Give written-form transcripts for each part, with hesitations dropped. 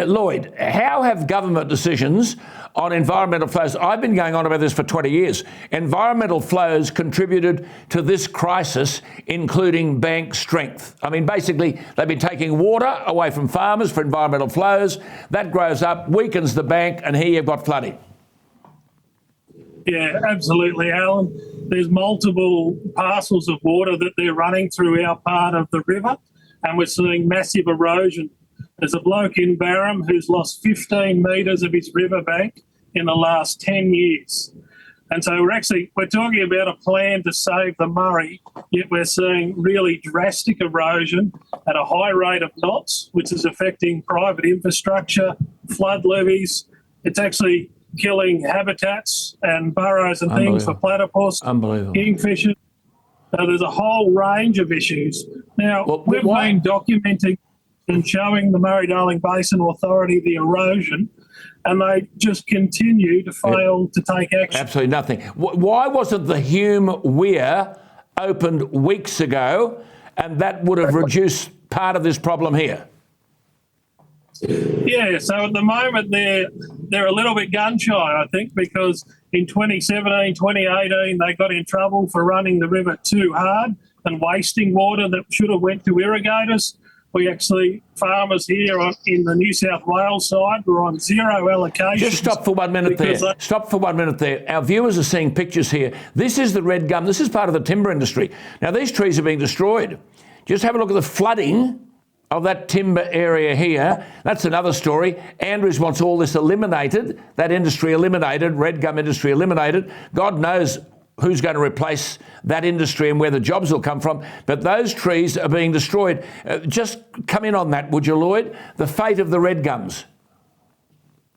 Lloyd, how have government decisions on environmental flows, I've been going on about this for 20 years, environmental flows contributed to this crisis, including bank strength? I mean, basically, they've been taking water away from farmers for environmental flows. That grows up, weakens the bank, and here you've got flooding. Yeah, absolutely, Alan. There's multiple parcels of water that they're running through our part of the river, and we're seeing massive erosion. There's a bloke in Barham who's lost 15 metres of his riverbank in the last 10 years. And so we're talking about a plan to save the Murray, yet we're seeing really drastic erosion at a high rate of knots, which is affecting private infrastructure, flood levees. It's actually killing habitats and burrows and things for platypus, kingfishers. So there's a whole range of issues. Now, we've been documenting and showing the Murray-Darling Basin Authority the erosion, and they just continue to fail to take action. Absolutely nothing. Why wasn't the Hume Weir opened weeks ago, and that would have reduced part of this problem here? Yeah, so at the moment they're a little bit gun shy, I think, because in 2017, 2018, they got in trouble for running the river too hard and wasting water that should have went to irrigators. Farmers here in the New South Wales side were on zero allocations. Just stop for 1 minute there. Stop for 1 minute there. Our viewers are seeing pictures here. This is the red gum. This is part of the timber industry. Now, these trees are being destroyed. Just have a look at the flooding of that timber area here. That's another story. Andrews wants all this eliminated, that industry eliminated, red gum industry eliminated. God knows who's going to replace that industry and where the jobs will come from. But those trees are being destroyed. Just come in on that, would you, Lloyd? The fate of the red gums.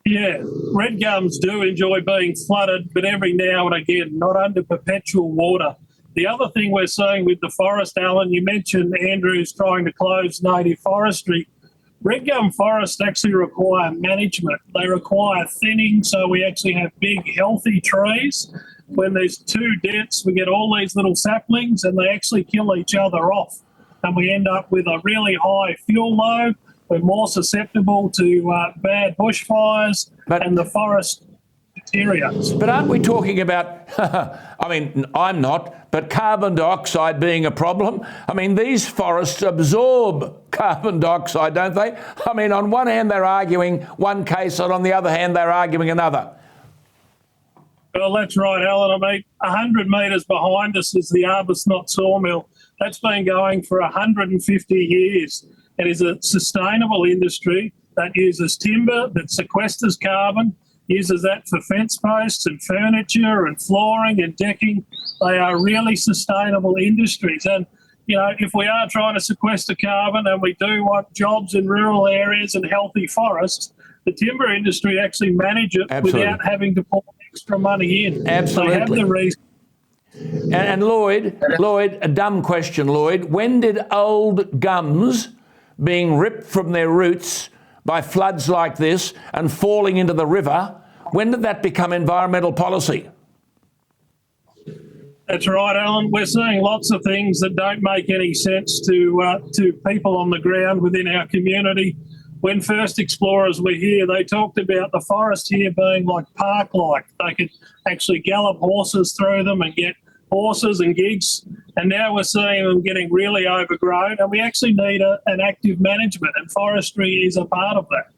Yeah, red gums do enjoy being flooded, but every now and again, not under perpetual water. The other thing we're seeing with the forest, Alan, you mentioned Andrews trying to close native forestry. Red gum forests actually require management. They require thinning, so we actually have big, healthy trees. When there's two deaths, we get all these little saplings and they actually kill each other off. And we end up with a really high fuel load. We're more susceptible to bad bushfires and the forest deteriorates. But aren't we talking about, I mean, I'm not, but carbon dioxide being a problem? I mean, these forests absorb carbon dioxide, don't they? I mean, on one hand, they're arguing one case, and on the other hand, they're arguing another. Well, that's right, Alan. I mean, 100 metres behind us is the Arbuthnot sawmill. That's been going for 150 years. It is a sustainable industry that uses timber, that sequesters carbon, uses that for fence posts and furniture and flooring and decking. They are really sustainable industries. And, you know, if we are trying to sequester carbon and we do want jobs in rural areas and healthy forests, the timber industry actually manage it without having to pour extra money in. Absolutely. They have the reason. And Lloyd, a dumb question, Lloyd. When did old gums being ripped from their roots by floods like this and falling into the river, when did that become environmental policy? That's right, Alan. We're seeing lots of things that don't make any sense to people on the ground within our community. When first explorers were here, they talked about the forest here being like park-like. They could actually gallop horses through them and get horses and gigs. And now we're seeing them getting really overgrown, and we actually need an active management, and forestry is a part of that.